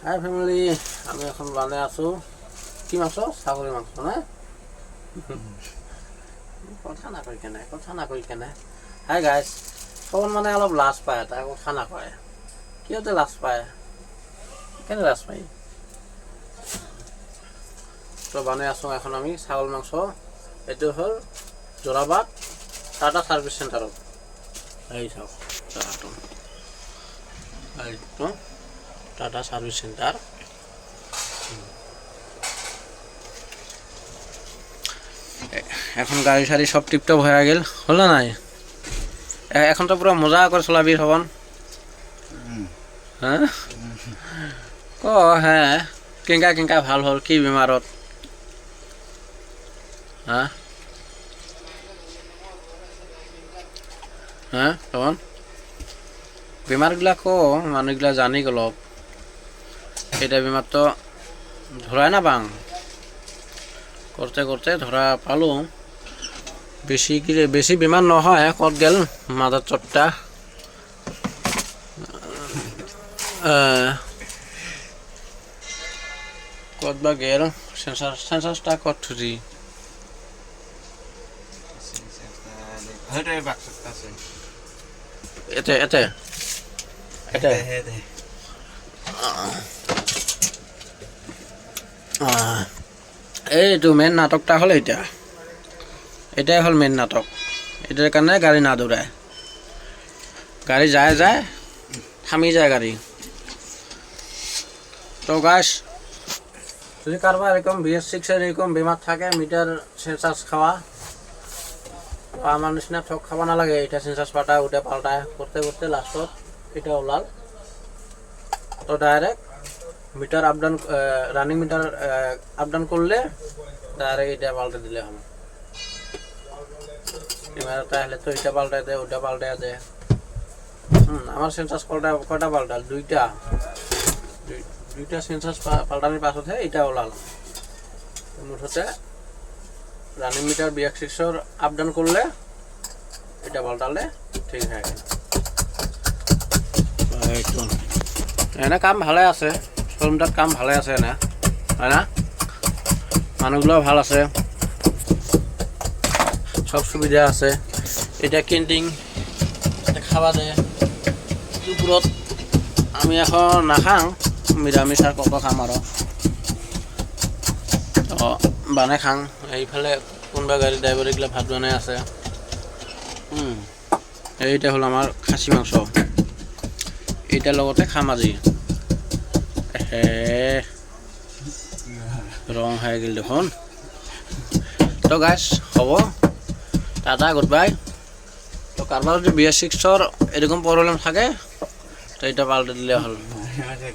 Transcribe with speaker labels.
Speaker 1: High family, আমি এখন বানাই আছো কি মাংস? ছাগলের মাংস না? কথা না কই কেনে হাই গাইস, সবন মানে অলপ লাজ পায়, তাই কথা নাকয়। কিয়তে লাজ পায়? কেনে লাজ পাই? তো বানাই আছো এখন আমি ছাগল মাংস। এইটো হল জোৰাবাট টাটা সার্ভিস সেন্টারত। এই চাওক জায়গাটো, এইটো টাটা সার্ভিস সেন্টার। এখন গাড়ি সারি সব টিপটপ হয়ে গেল, হল না নাই? এখন তো পুরো মজা করে চলাবি হবন। হ্যাঁ ক হ্যাঁ, কেঙ্কা ভাল হল? কি বেমারত? হ্যাঁ হ্যাঁ তখন বেমারগুলা ক মানুহগুলা জানি গলক। এটা বেমার তো ধরায় না বাং, করতে করতে ধরা পালো। বেশি বেমার নহয়, কত গেল মাথার চটটা। কত বা গেল সেন্সারটা কত থুজি এতে এতে এতে এইটো মেইন নাটকটা হল। এটাই হল মেইন নাটক। এটার কারণে গাড়ি না দৌড়ায়, গাড়ি যায় থামি যায় গাড়ি। তো গাইস, যদি কারবার এরকম BS6 এর এরকম বেমার থাকে, মিটার সেন্সাস খাওয়া, আমার নিচিনা ঠক খাব নালাগে। এটা সেন্সাস পাল্টা ওটা পাল্টায় করতে করতে লাস্টত এটা ওলাল। তো direct meter up down, running meter up down করলে ডাইরেক্ট এটা পাল্টে দিলে হল। ক্যামেরাটা হলে তো এটা পাল্টায় দেয়, ওটা পাল্টায় দেয়। আমার সেন্সাস কয়টা পাল্টাল? দুইটা সেন্সাস পাল্টানোর পাছতহে এটা ওলাল। মুঠতে রানিং মিটার BS6 আপডাউন করলে এটা পাল্টালে ঠিক হয়ে গেল। এনে কাম ভালে আছে, শোরুমটার কাম ভালে আছে এনে, হয় না? মানুহগুলো ভাল আছে, সব সুবিধা আছে। এটা ক্যান্টিন, এটা খাওয়া দেয় দুপুরত। আমি এখন নাখাং, নিরামিষ আর কত খাম আৰু। তো বানাই খাং। এইফালে কোনোবা গাড়ী ড্ৰাইভাৰ এইগিলা ভাত বনাই আছে। এইটা হল আমার খাসি মাংস, এইটার লগতে খাম আজি। রং হয়ে গেল দেখুন। তো গাইস হব, টাটা গুড বাই। তো কারবার যদি BS6 এরকম প্রবলেম থাকে তো এটা পাল্টে দিলে হল।